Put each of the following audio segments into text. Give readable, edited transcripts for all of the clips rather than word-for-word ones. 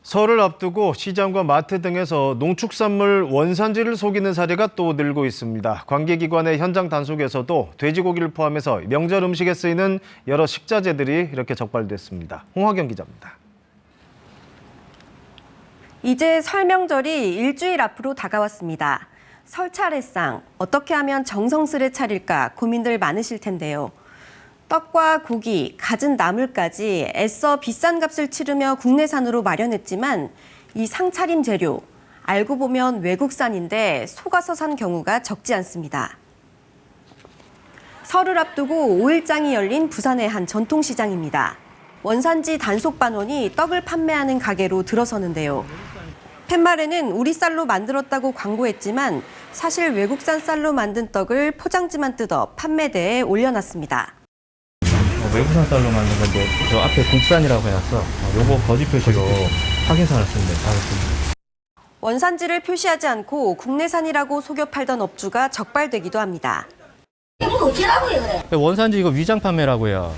설을 앞두고 시장과 마트 등에서 농축산물 원산지를 속이는 사례가 또 늘고 있습니다. 관계기관의 현장 단속에서도 돼지고기를 포함해서 명절 음식에 쓰이는 여러 식자재들이 이렇게 적발됐습니다. 홍화경 기자입니다. 이제 설 명절이 일주일 앞으로 다가왔습니다. 설 차례상 어떻게 하면 정성스레 차릴까 고민들 많으실 텐데요. 떡과 고기, 갖은 나물까지 애써 비싼 값을 치르며 국내산으로 마련했지만 이 상차림 재료, 알고 보면 외국산인데 속아서 산 경우가 적지 않습니다. 설을 앞두고 5일장이 열린 부산의 한 전통시장입니다. 원산지 단속 반원이 떡을 판매하는 가게로 들어서는데요. 팻말에는 우리 쌀로 만들었다고 광고했지만 사실 외국산 쌀로 만든 떡을 포장지만 뜯어 판매대에 올려놨습니다. 외국산 쌀로 만든 건데 저 앞에 국산이라고 해놨어. 요거 거짓 표시로 확인서 났습니다. 원산지를 표시하지 않고 국내산이라고 속여 팔던 업주가 적발되기도 합니다. 이거 어찌라고요 그래? 원산지 이거 위장 판매라고요.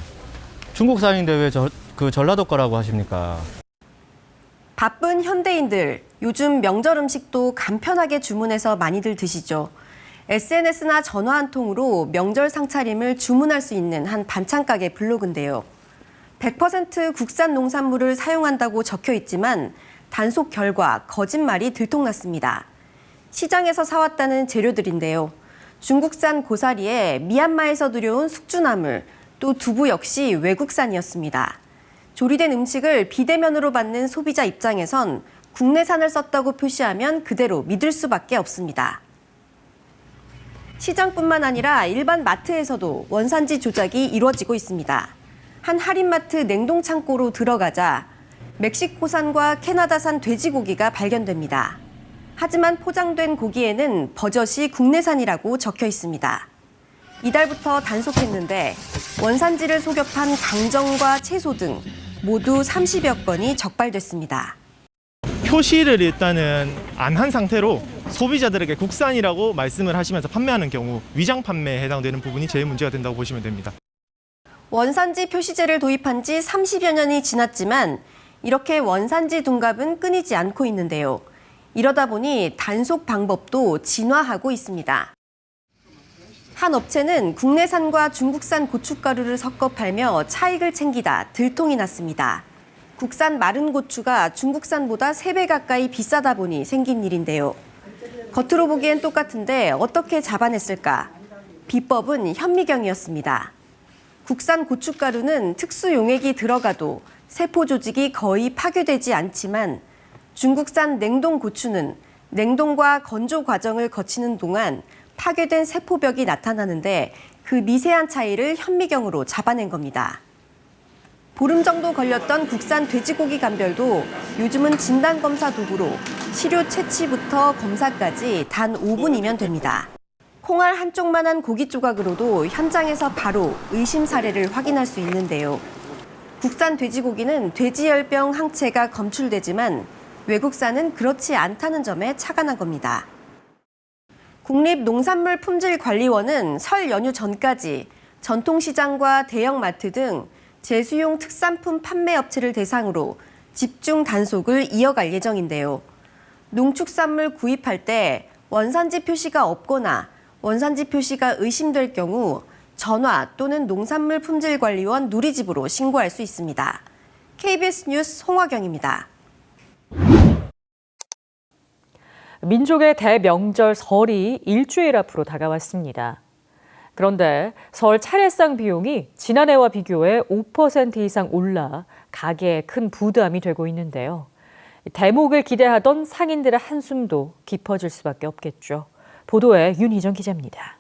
중국산인데 왜 전라도 거라고 하십니까? 바쁜 현대인들, 요즘 명절 음식도 간편하게 주문해서 많이들 드시죠. SNS나 전화 한 통으로 명절 상차림을 주문할 수 있는 한 반찬가게 블로그인데요. 100% 국산 농산물을 사용한다고 적혀 있지만 단속 결과 거짓말이 들통났습니다. 시장에서 사왔다는 재료들인데요. 중국산 고사리에 미얀마에서 들여온 숙주나물, 또 두부 역시 외국산이었습니다. 조리된 음식을 비대면으로 받는 소비자 입장에선 국내산을 썼다고 표시하면 그대로 믿을 수밖에 없습니다. 시장뿐만 아니라 일반 마트에서도 원산지 조작이 이루어지고 있습니다. 한 할인마트 냉동창고로 들어가자 멕시코산과 캐나다산 돼지고기가 발견됩니다. 하지만 포장된 고기에는 버젓이 국내산이라고 적혀 있습니다. 이달부터 단속했는데 원산지를 속여 판 강정과 채소 등 모두 30여 건이 적발됐습니다. 표시를 일단은 안 한 상태로 소비자들에게 국산이라고 말씀을 하시면서 판매하는 경우 위장 판매에 해당되는 부분이 제일 문제가 된다고 보시면 됩니다. 원산지 표시제를 도입한 지 30여 년이 지났지만 이렇게 원산지 둔갑은 끊이지 않고 있는데요. 이러다 보니 단속 방법도 진화하고 있습니다. 한 업체는 국내산과 중국산 고춧가루를 섞어 팔며 차익을 챙기다 들통이 났습니다. 국산 마른 고추가 중국산보다 3배 가까이 비싸다 보니 생긴 일인데요. 겉으로 보기엔 똑같은데 어떻게 잡아냈을까? 비법은 현미경이었습니다. 국산 고춧가루는 특수 용액이 들어가도 세포 조직이 거의 파괴되지 않지만 중국산 냉동 고추는 냉동과 건조 과정을 거치는 동안 파괴된 세포벽이 나타나는데 그 미세한 차이를 현미경으로 잡아낸 겁니다. 보름 정도 걸렸던 국산 돼지고기 감별도 요즘은 진단검사 도구로 시료 채취부터 검사까지 단 5분이면 됩니다. 콩알 한쪽만한 고기 조각으로도 현장에서 바로 의심 사례를 확인할 수 있는데요. 국산 돼지고기는 돼지열병 항체가 검출되지만 외국산은 그렇지 않다는 점에 차가 난 겁니다. 국립농산물품질관리원은 설 연휴 전까지 전통시장과 대형마트 등 제수용 특산품 판매업체를 대상으로 집중 단속을 이어갈 예정인데요. 농축산물 구입할 때 원산지 표시가 없거나 원산지 표시가 의심될 경우 전화 또는 농산물품질관리원 누리집으로 신고할 수 있습니다. KBS 뉴스 홍화경입니다. 민족의 대명절 설이 일주일 앞으로 다가왔습니다. 그런데 설 차례상 비용이 지난해와 비교해 5% 이상 올라 가게에 큰 부담이 되고 있는데요. 대목을 기대하던 상인들의 한숨도 깊어질 수밖에 없겠죠. 보도에 윤희정 기자입니다.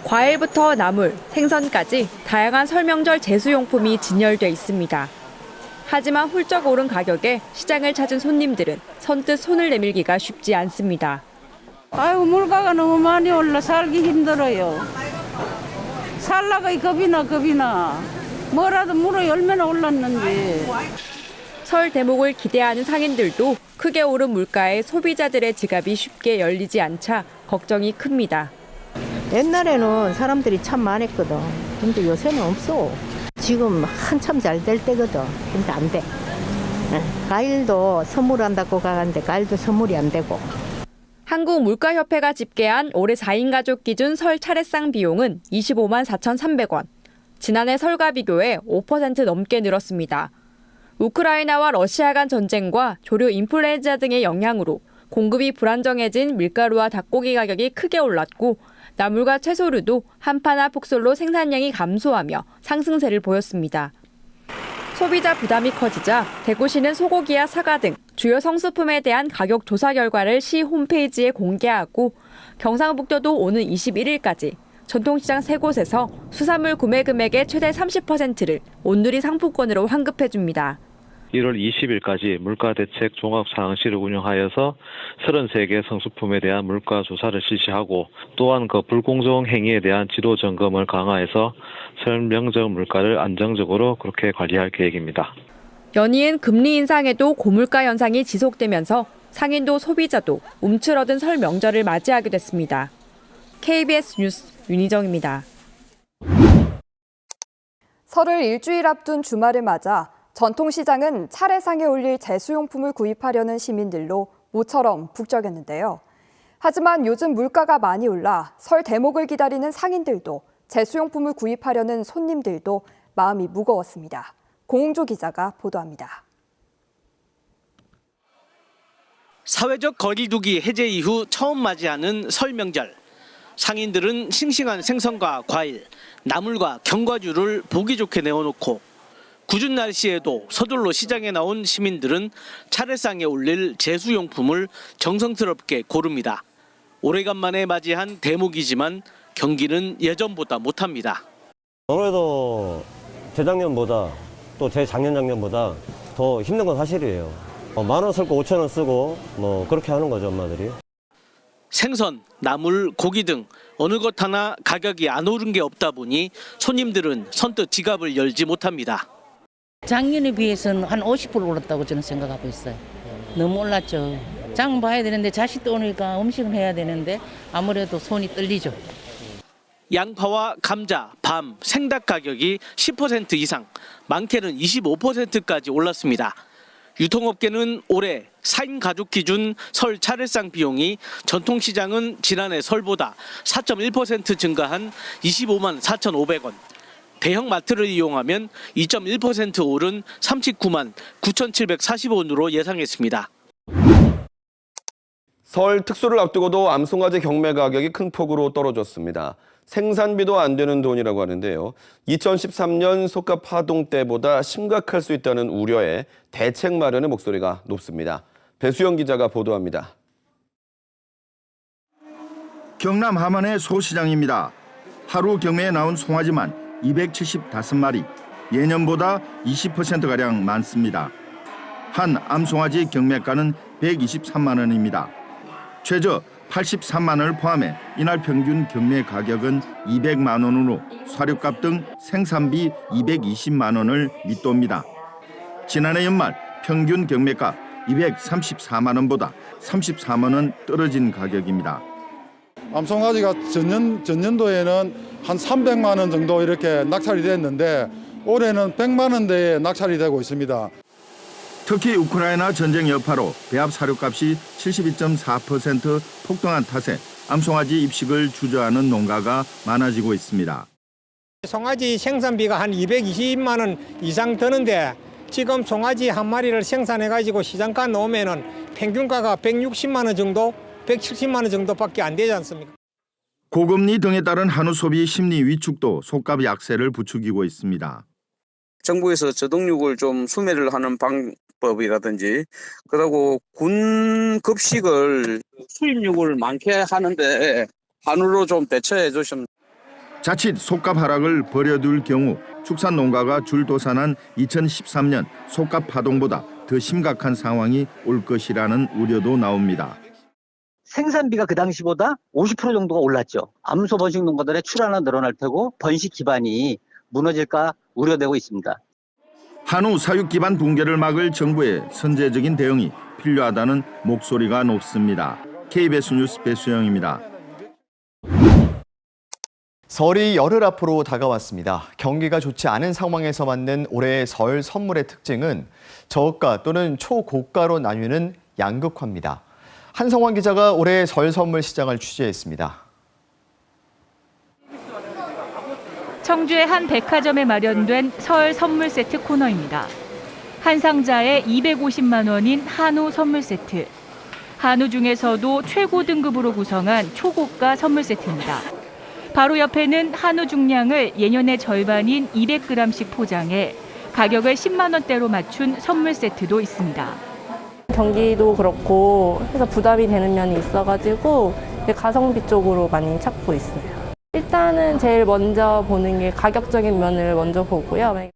과일부터 나물, 생선까지 다양한 설명절 제수용품이 진열돼 있습니다. 하지만 훌쩍 오른 가격에 시장을 찾은 손님들은 선뜻 손을 내밀기가 쉽지 않습니다. 아이고 물가가 너무 많이 올라 살기 힘들어요. 살라가 겁이 나. 뭐라도 물어 얼마나 올랐는지. 설 대목을 기대하는 상인들도 크게 오른 물가에 소비자들의 지갑이 쉽게 열리지 않자 걱정이 큽니다. 옛날에는 사람들이 참 많았거든. 근데 요새는 없어. 지금 한참 잘 될 때거든. 근데 안 돼. 과일도 선물한다고 가는데 과일도 선물이 안 되고. 한국물가협회가 집계한 올해 4인 가족 기준 설 차례상 비용은 25만 4,300원. 지난해 설과 비교해 5% 넘게 늘었습니다. 우크라이나와 러시아 간 전쟁과 조류 인플루엔자 등의 영향으로 공급이 불안정해진 밀가루와 닭고기 가격이 크게 올랐고 나물과 채소류도 한파나 폭설로 생산량이 감소하며 상승세를 보였습니다. 소비자 부담이 커지자 대구시는 소고기와 사과 등 주요 성수품에 대한 가격 조사 결과를 시 홈페이지에 공개하고 경상북도도 오는 21일까지 전통시장 3곳에서 수산물 구매 금액의 최대 30%를 온누리 상품권으로 환급해 줍니다. 1월 20일까지 물가대책 종합상황실을 운영하여서 33개 성수품에 대한 물가 조사를 실시하고 또한 그 불공정 행위에 대한 지도 점검을 강화해서 설 명절 물가를 안정적으로 그렇게 관리할 계획입니다. 연이은 금리 인상에도 고물가 현상이 지속되면서 상인도 소비자도 움츠러든 설 명절을 맞이하게 됐습니다. KBS 뉴스 윤희정입니다. 설을 일주일 앞둔 주말을 맞아 전통시장은 차례상에 올릴 제수용품을 구입하려는 시민들로 모처럼 북적였는데요. 하지만 요즘 물가가 많이 올라 설 대목을 기다리는 상인들도 제수용품을 구입하려는 손님들도 마음이 무거웠습니다. 공홍조 기자가 보도합니다. 사회적 거리두기 해제 이후 처음 맞이하는 설 명절. 상인들은 싱싱한 생선과 과일, 나물과 견과류를 보기 좋게 내어놓고 궂은 날씨에도 서둘러 시장에 나온 시민들은 차례상에 올릴 제수용품을 정성스럽게 고릅니다. 오래간만에 맞이한 대목이지만 경기는 예전보다 못합니다. 아무래도 재작년보다 또 재작년보다 더 힘든 건 사실이에요. 10,000원 쓸 거 5,000원 쓰고 뭐 그렇게 하는 거죠, 엄마들이. 생선, 나물, 고기 등 어느 것 하나 가격이 안 오른 게 없다 보니 손님들은 선뜻 지갑을 열지 못합니다. 작년에 비해서는 한 50% 올랐다고 저는 생각하고 있어요. 너무 올랐죠. 장 봐야 되는데 자식도 오니까 음식을 해야 되는데 아무래도 손이 떨리죠. 양파와 감자, 밤, 생닭 가격이 10% 이상, 많게는 25%까지 올랐습니다. 유통업계는 올해 4인 가족 기준 설 차례상 비용이 전통시장은 지난해 설보다 4.1% 증가한 25만 4,500원, 대형 마트를 이용하면 2.1% 오른 39만 9,745원으로 예상했습니다. 설 특수를 앞두고도 암송아지 경매 가격이 큰 폭으로 떨어졌습니다. 생산비도 안 되는 돈이라고 하는데요. 2013년 속값 파동 때보다 심각할 수 있다는 우려에 대책 마련의 목소리가 높습니다. 배수영 기자가 보도합니다. 경남 함안의 소시장입니다. 하루 경매에 나온 송아지만 275마리, 예년보다 20%가량 많습니다. 한 암송아지 경매가는 123만 원입니다. 최저 83만 원을 포함해 이날 평균 경매 가격은 200만 원으로 사료값 등 생산비 220만 원을 밑돕니다. 지난해 연말 평균 경매가 234만 원보다 34만 원 떨어진 가격입니다. 암송아지가 전년도에는 한 300만 원 정도 이렇게 낙찰이 됐는데 올해는 100만 원대에 낙찰이 되고 있습니다. 특히 우크라이나 전쟁 여파로 배합 사료값이 72.4% 폭등한 탓에 암송아지 입식을 주저하는 농가가 많아지고 있습니다. 송아지 생산비가 한 220만 원 이상 드는데 지금 송아지 한 마리를 생산해가지고 시장가 놓으면은 평균가가 160만 원 정도, 170만 원 정도밖에 안 되지 않습니까? 고금리 등에 따른 한우 소비 심리 위축도 속값 약세를 부추기고 있습니다. 정부에서 저동육을 좀 수매를 하는 방법이라든지 그리고 군 급식을 수입육을 많게 하는데 한우로 좀 대처해 주시면. 자칫 속값 하락을 버려둘 경우 축산 농가가 줄도산한 2013년 속값 파동보다 더 심각한 상황이 올 것이라는 우려도 나옵니다. 생산비가 그 당시보다 50% 정도가 올랐죠. 암소 번식 농가들의 출하는 늘어날 테고 번식 기반이 무너질까 우려되고 있습니다. 한우 사육 기반 붕괴를 막을 정부의 선제적인 대응이 필요하다는 목소리가 높습니다. KBS 뉴스 배수영입니다. 설이 열흘 앞으로 다가왔습니다. 경기가 좋지 않은 상황에서 맞는 올해의 설 선물의 특징은 저가 또는 초고가로 나뉘는 양극화입니다. 한성환 기자가 올해의 설 선물 시장을 취재했습니다. 청주의 한 백화점에 마련된 설 선물 세트 코너입니다. 한 상자에 250만 원인 한우 선물 세트. 한우 중에서도 최고 등급으로 구성한 초고가 선물 세트입니다. 바로 옆에는 한우 중량을 예년의 절반인 200g씩 포장해 가격을 10만 원대로 맞춘 선물 세트도 있습니다. 경기도 그렇고 해서 부담이 되는 면이 있어가지고 가성비 쪽으로 많이 찾고 있어요. 일단은 제일 먼저 보는 게 가격적인 면을 먼저 보고요.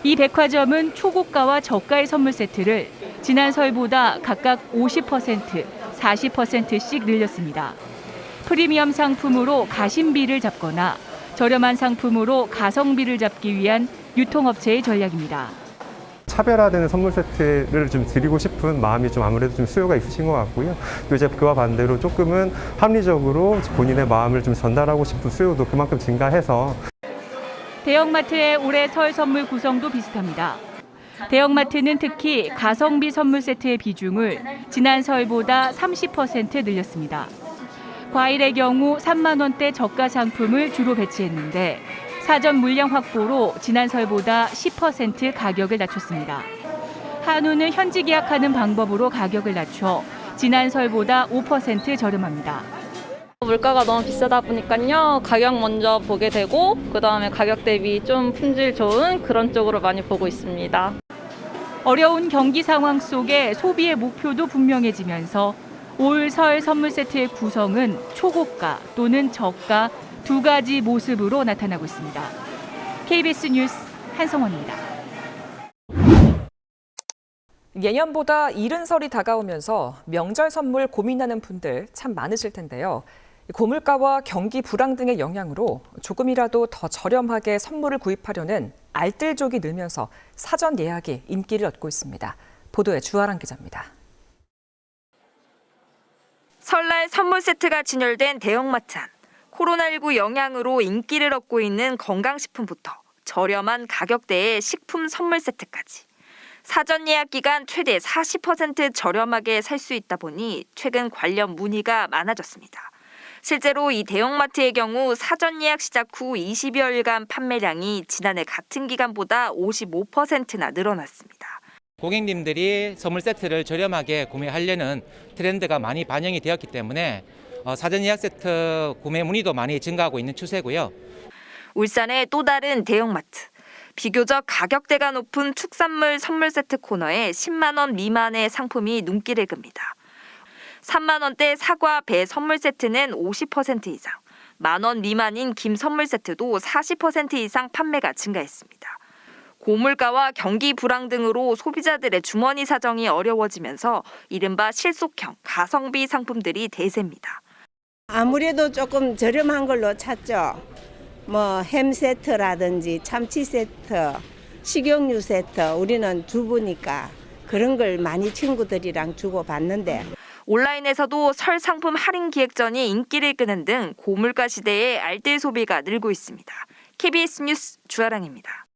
이 백화점은 초고가와 저가의 선물 세트를 지난 설보다 각각 50%, 40%씩 늘렸습니다. 프리미엄 상품으로 가심비를 잡거나 저렴한 상품으로 가성비를 잡기 위한 유통업체의 전략입니다. 차별화되는 선물 세트를 좀 드리고 싶은 마음이 좀 아무래도 좀 수요가 있으신 것 같고요. 또 이제 그와 반대로 조금은 합리적으로 본인의 마음을 좀 전달하고 싶은 수요도 그만큼 증가해서 대형마트의 올해 설 선물 구성도 비슷합니다. 대형마트는 특히 가성비 선물 세트의 비중을 지난 설보다 30% 늘렸습니다. 과일의 경우 3만 원대 저가 상품을 주로 배치했는데 사전 물량 확보로 지난 설보다 10% 가격을 낮췄습니다. 한우는 현지 계약하는 방법으로 가격을 낮춰 지난 설보다 5% 저렴합니다. 물가가 너무 비싸다 보니까요. 가격 먼저 보게 되고 그다음에 가격 대비 좀 품질 좋은 그런 쪽으로 많이 보고 있습니다. 어려운 경기 상황 속에 소비의 목표도 분명해지면서 올 설 선물 세트의 구성은 초고가 또는 저가 두 가지 모습으로 나타나고 있습니다. KBS 뉴스 한성원입니다. 예년보다 이른 설이 다가오면서 명절 선물 고민하는 분들 참 많으실 텐데요. 고물가와 경기 불황 등의 영향으로 조금이라도 더 저렴하게 선물을 구입하려는 알뜰족이 늘면서 사전 예약이 인기를 얻고 있습니다. 보도에 주아랑 기자입니다. 설날 선물 세트가 진열된 대형마트 안. 코로나19 영향으로 인기를 얻고 있는 건강식품부터 저렴한 가격대의 식품 선물 세트까지. 사전 예약 기간 최대 40% 저렴하게 살 수 있다 보니 최근 관련 문의가 많아졌습니다. 실제로 이 대형마트의 경우 사전 예약 시작 후 20여일간 판매량이 지난해 같은 기간보다 55%나 늘어났습니다. 고객님들이 선물 세트를 저렴하게 구매하려는 트렌드가 많이 반영이 되었기 때문에 사전 예약 세트 구매 문의도 많이 증가하고 있는 추세고요. 울산의 또 다른 대형마트. 비교적 가격대가 높은 축산물 선물 세트 코너에 10만 원 미만의 상품이 눈길을 끕니다. 3만 원대 사과, 배 선물 세트는 50% 이상, 1만 원 미만인 김 선물 세트도 40% 이상 판매가 증가했습니다. 고물가와 경기 불황 등으로 소비자들의 주머니 사정이 어려워지면서 이른바 실속형, 가성비 상품들이 대세입니다. 아무래도 조금 저렴한 걸로 찾죠. 뭐 햄 세트라든지 참치 세트, 식용유 세트, 우리는 주부니까 그런 걸 많이 친구들이랑 주고 받는데. 온라인에서도 설 상품 할인 기획전이 인기를 끄는 등 고물가 시대에 알뜰 소비가 늘고 있습니다. KBS 뉴스 주아랑입니다.